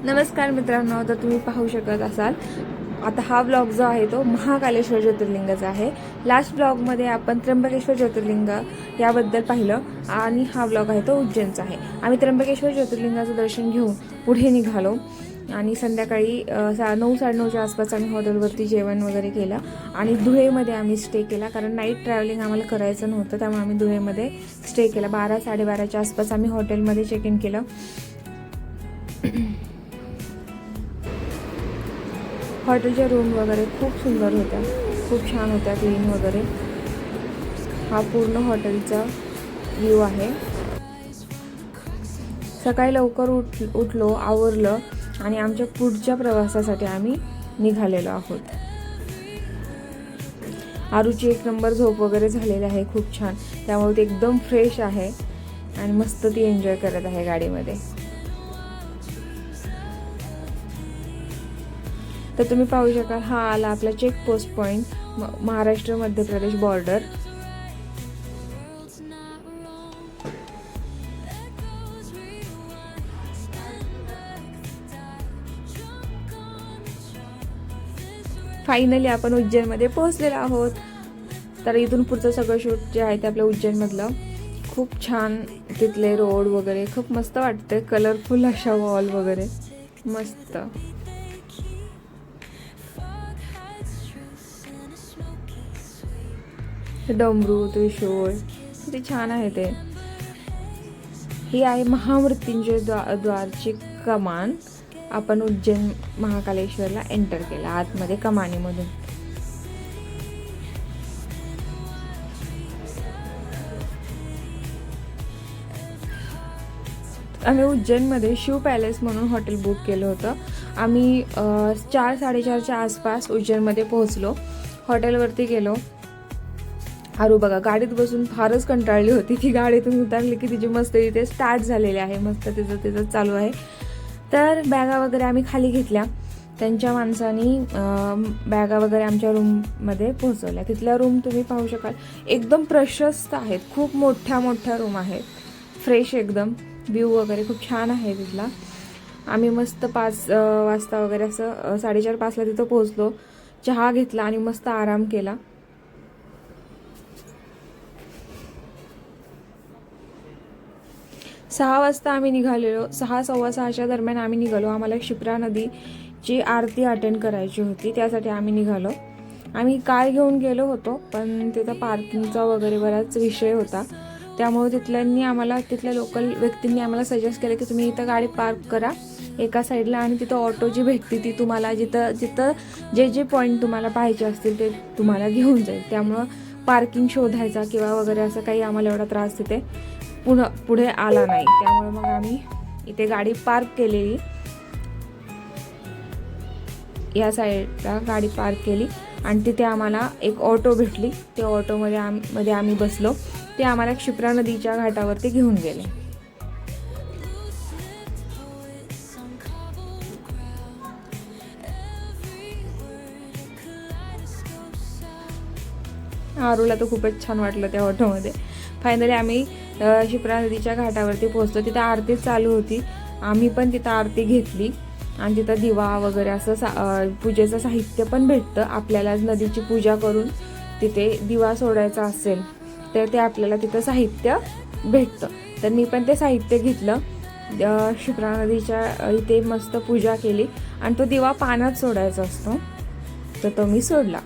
नमस्कार मित्रांनो, तर तुम्ही पाहू शकत असाल आता हा ब्लॉग जो आहे तो महाकालेश्वर ज्योतिर्लिंगाचा आहे। लास्ट ब्लॉगमध्ये आपण त्र्यंबकेश्वर ज्योतिर्लिंग याबद्दल पाहिलं आणि हा ब्लॉग आहे तो उज्जैनचा आहे। आम्ही त्र्यंबकेश्वर ज्योतिर्लिंगाचं दर्शन घेऊन पुढे निघालो आणि संध्याकाळी 9-9:30च्या आसपास आम्ही हॉटेलवरती जेवण वगैरे केलं आणि धुळेमध्ये आम्ही स्टे केला, कारण नाईट ट्रॅव्हलिंग आम्हाला करायचं नव्हतं, त्यामुळे आम्ही धुळेमध्ये स्टे केला। 12-12:30च्या आसपास आम्ही हॉटेलमध्ये चेक इन केलं। हॉटेलच्या रूम वगैरे खूप सुंदर होत्या, खूप छान होत्या, क्लीन वगैरे। हा पूर्ण हॉटेलचा व्ह्यू आहे। सकाळी लवकर उठलो, आवरलं आणि आमच्या पुढच्या प्रवासासाठी आम्ही निघालेलो आहोत। आरूची एक नंबर झोप वगैरे झालेली आहे, खूप छान, त्यामुळे ती एकदम फ्रेश आहे आणि मस्त ती एन्जॉय करत आहे गाडीमध्ये। तर तुम्ही पाहू शकाल, हा आला आपला check post point, Maharashtra Madhya Pradesh border. Finally आपण उज्जैनमध्ये पोहोचलेलो आहोत। तर इथून पुढचं सगळं शूट जे आहे ते आपल्या उज्जैनमधलं। खूप छान तिथले रोड वगैरे खूप मस्त वाटते, कलरफुल अशा वॉल वगैरे मस्त। डमरू, त्रिशूळ किती छान आहे ते। ही आहे महामृत्युंजय द्वारची कमान। आपण उज्जैन महाकालेश्वरला एंटर केला आतमध्ये कमानीमधून। आम्ही उज्जैनमध्ये शिव पॅलेस म्हणून हॉटेल बुक केलं होतं। आम्ही 4-4:30च्या आसपास उज्जैनमध्ये पोहोचलो। हॉटेलवरती गेलो। आरू बघा गाडीत बसून फारच कंटाळली होती, ती गाडीतून उतरली की तिची मस्त इथे स्टार्ट झालेली आहे, मस्त तिचं चालू आहे। तर बॅगा वगैरे आम्ही खाली घेतल्या, त्यांच्या माणसानी बॅगा वगैरे आमच्या रूममध्ये पोहोचवल्या। तिथल्या रूम तुम्ही पाहू शकाल, एकदम प्रशस्त आहेत, खूप मोठ्या मोठ्या रूम आहेत, फ्रेश एकदम, व्ह्यू वगैरे खूप छान आहे तिथला। आम्ही मस्त 5 वाजता वगैरे असं 4:30-5ला तिथं पोहोचलो, चहा घेतला आणि मस्त आराम केला। 6 वाजता आम्ही निघालेलो, 6-6:15च्या दरम्यान आम्ही निघालो। आम्हाला क्षिप्रा नदीची आरती अटेंड करायची होती, त्यासाठी आम्ही निघालो। आम्ही कार घेऊन गेलो होतो, पण तिथं पार्किंगचा वगैरे बराच विषय होता, त्यामुळे तिथल्या लोकल व्यक्तींनी आम्हाला सजेस्ट केलं की तुम्ही इथं गाडी पार्क करा एका साईडला आणि तिथं ऑटो जी भेटते ती तुम्हाला जिथं जे पॉईंट तुम्हाला पाहिजे असतील ते तुम्हाला घेऊन जाईल, त्यामुळं पार्किंग शोधायचा किंवा वगैरे असं काही आम्हाला एवढा त्रास तिथे पुढे आला नाही। त्यामुळे मग आम्ही इथे गाडी पार्क केलेली, या साईडला गाडी पार्क केली आणि तिथे आम्हाला एक ऑटो भेटली। त्या ऑटोमध्ये आम्ही बसलो, ते आम्हाला क्षिप्रा नदीच्या घाटावरती घेऊन गेले। आरूला तर खूपच छान वाटलं त्या ऑटोमध्ये। फायनली आम्ही क्षिप्रा नदीच्या घाटावरती पोहोचलो, तिथं आरती चालू होती, आम्ही पण तिथं आरती घेतली आणि तिथं दिवा वगैरे असं पूजेचं साहित्य पण भेटतं। आपल्याला नदीची पूजा करून तिथे दिवा सोडायचा असेल तर ते आपल्याला तिथं साहित्य भेटतं, तर मी पण ते साहित्य घेतलं। क्षिप्रा नदीच्या इथे मस्त पूजा केली आणि तो दिवा पाण्यात सोडायचा असतो, तर तो मी सोडला।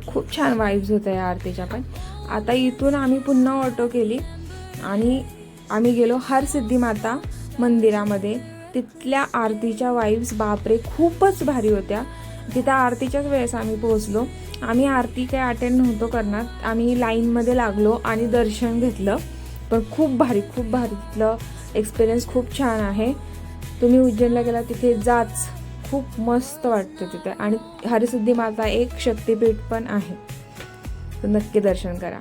खूप छान वाईब्स होत्या या आरतीच्या पण। आता इथून आम्ही पुन्हा ऑटो केली आणि आम्ही गेलो हरसिद्धी माता मंदिरामध्ये। तिथल्या आरतीच्या वाईब्स बापरे खूपच भारी होत्या। तिथं आरतीच्याच वेळेस आम्ही पोहोचलो। आम्ही आरती काही अटेंड नव्हतो करणार, आम्ही लाईनमध्ये लागलो आणि दर्शन घेतलं, पण खूप भारी तिथलं एक्सपिरियन्स खूप छान आहे। तुम्ही उज्जैनला गेला तिथे जाच, खूप मस्त वाटतं तिथे। आणि हरसिद्धी माता एक शक्तिपीठ पण आहे, तर नक्की दर्शन करा।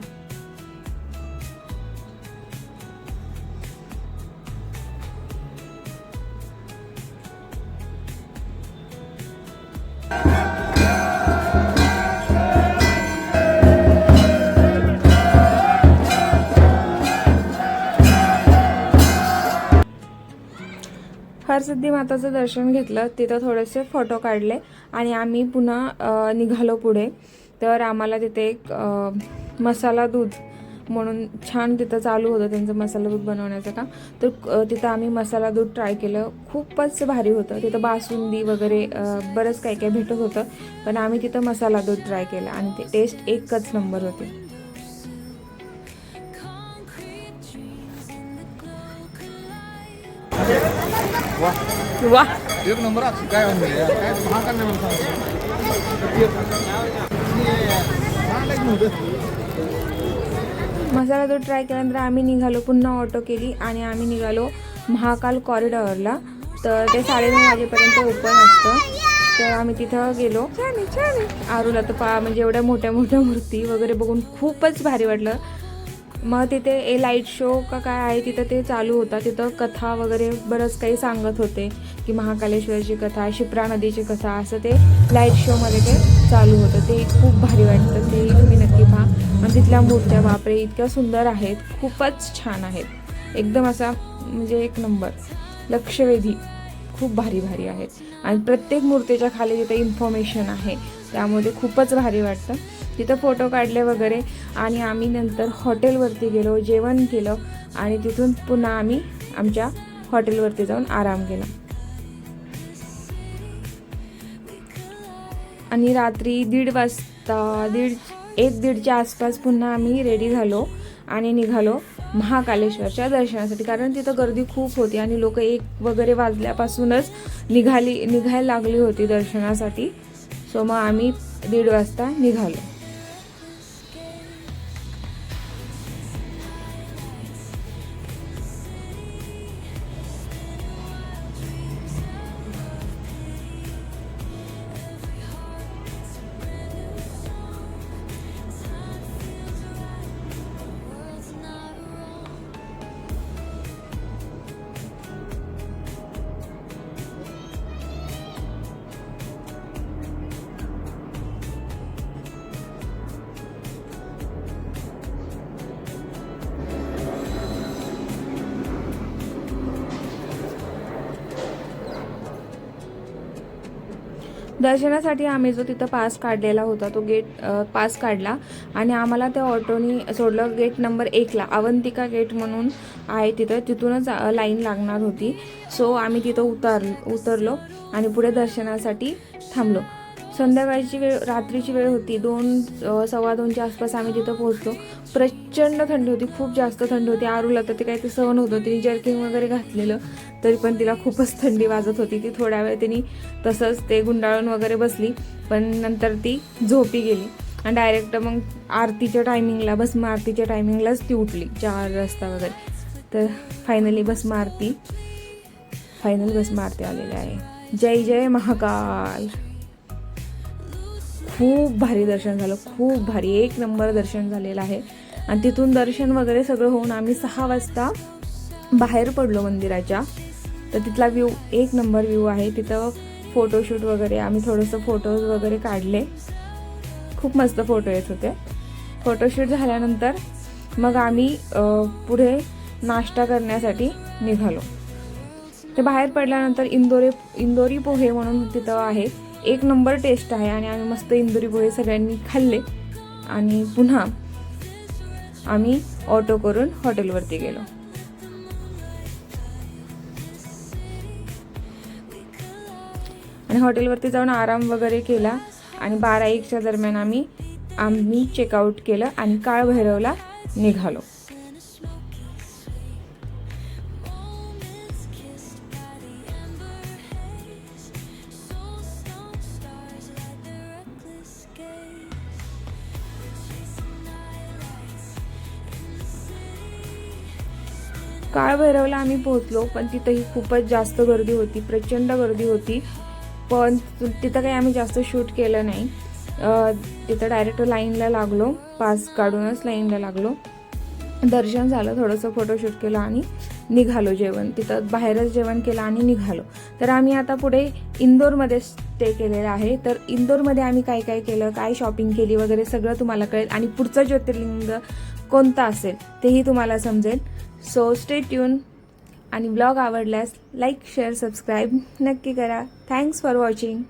हरसिद्धी माताचं दर्शन घेतलं, तिथं थोडेसे फोटो काढले आणि आम्ही पुन्हा निघालो पुढे. तर आम्हाला तिथे एक मसाला दूध म्हणून छान तिथं चालू होतं त्यांचं मसाला दूध बनवण्याचं काम. तर तिथं आम्ही मसाला दूध ट्राय केलं, खूपच भारी होतं. तिथं बासुंदी वगैरे बरंच काही काही भेटत होतं, पण आम्ही तिथं मसाला दूध ट्राय केलं आणि ते टेस्ट एकच नंबर होते. वा एक नंबर काय मसाला दूध ट्राय केल्यानंतर आम्ही निघालो, पुन्हा ऑटो केली आणि आम्ही निघालो महाकाल कॉरिडॉरला. तर ते 9:30 वाजेपर्यंत ओपन असतं. तर आम्ही तिथं गेलो. आरूला तर म्हणजे एवढ्या मोठ्या मोठ्या मूर्ती वगैरे बघून खूपच भारी वाटलं. मग तिथे लाईट शो का काय आहे तिथं ते चालू होता. तिथं कथा वगैरे बरंच काही सांगत होते की महाकालेश्वरची कथा, शिप्रा नदीची कथा, असं ते लाईट शोमध्ये ते चालू होतं. ते खूप भारी वाटतं, ते तुम्ही नक्की पहा. आणि तिथल्या मूर्त्या बापरे इतक्या सुंदर आहेत, खूपच छान आहेत, एकदम असा म्हणजे एक नंबर लक्षवेधी, खूप भारी भारी आहेत. आणि प्रत्येक मूर्तीच्या खाली तिथे इन्फॉर्मेशन आहे, त्यामुळे ते खूपच भारी वाटतं. तिथं फोटो काढले वगैरे आणि आम्ही नंतर हॉटेलवरती गेलो, जेवण केलं आणि तिथून पुन्हा आम्ही आमच्या हॉटेलवरती जाऊन आराम केला. आणि रात्री 1:30च्या आसपास पुन्हा आम्ही रेडी झालो आणि निघालो महाकालेश्वरच्या दर्शनासाठी. कारण तिथं गर्दी खूप होती आणि लोक 1 वगैरे वाजल्यापासूनच निघायला लागली होती दर्शनासाठी. सो मग आम्ही 1:30 वाजता निघालो. दर्शनासाठी आम्ही जो तिथं पास काढलेला होता तो गेट पास काढला आणि आम्हाला त्या ऑटोनी सोडलं गेट नंबर 1ला. अवंतिका गेट म्हणून आहे तिथं, तिथूनच लाईन लागणार होती. सो आम्ही तिथं उतरलो आणि पुढे दर्शनासाठी थांबलो. संध्याकाळची वेळ, रात्रीची वेळ होती, 2-2:15च्या आसपास आम्ही तिथं पोहोचलो. प्रचंड थंडी होती, खूप जास्त थंडी होती. आरूला तर ते काही ते सहन होतं, तिने जर्किंग वगैरे घातलेलं तरी पण तिला खूपच थंडी वाजत होती. ती थोड्या वेळ तिने तसंच ते गुंडाळून वगैरे बसली, पण नंतर ती झोपी गेली आणि डायरेक्ट मग आरतीच्या टायमिंगला, भस्म आरतीच्या टायमिंगलाच ती उठली 4 वाजता वगैरे. तर फायनली भस्म आरती आलेली आहे. जय जय महाकाल. खूप भारी दर्शन झालं, खूप भारी, 1 नंबर दर्शन झालेलं आहे. आणि तिथून दर्शन वगैरे सगळं होऊन आम्ही 6 वाजता बाहेर पडलो मंदिराच्या. तर तिथला व्ह्यू 1 नंबर व्ह्यू आहे. तिथं फोटोशूट वगैरे आम्ही थोडंसं फोटोज वगैरे काढले, खूप मस्त फोटो येत होते. फोटोशूट झाल्यानंतर मग आम्ही पुढे नाश्ता करण्यासाठी निघालो. ते बाहेर पडल्यानंतर इंदोरी पोहे म्हणून तिथं आहे, 1 नंबर टेस्ट आहे. आणि आम्ही मस्त इंदोरी पोहे सगळ्यांनी खाल्ले आणि पुन्हा आम्ही ऑटो करून हॉटेलवरती गेलो. आणि हॉटेलवरती जाऊन आराम वगैरे केला आणि 12-1च्या दरम्यान आम्ही चेकआउट केलं आणि काळभैरवला निघालो. काळभैरवला आम्ही पोहोचलो, पण तिथंही खूपच जास्त गर्दी होती, प्रचंड गर्दी होती. पण तिथं काही आम्ही जास्त शूट केलं नाही. तिथं डायरेक्ट लाईनला लागलो, पास काढूनच लाईनला लागलो. दर्शन झालं, थोडंसं फोटोशूट केलं आणि निघालो. तिथं बाहेरच जेवण केलं आणि निघालो. तर आम्ही आता पुढे इंदोरमध्ये स्टे केलेला आहे. तर इंदोरमध्ये आम्ही काय काय केलं, काय शॉपिंग केली वगैरे सगळं तुम्हाला कळेल आणि पुढचं ज्योतिर्लिंग कोणतं असेल तेही तुम्हाला समजेल. सो स्टे ट्यून आणि ब्लॉग आवडल्यास लाईक शेअर सबस्क्राईब नक्की करा. Thanks for watching.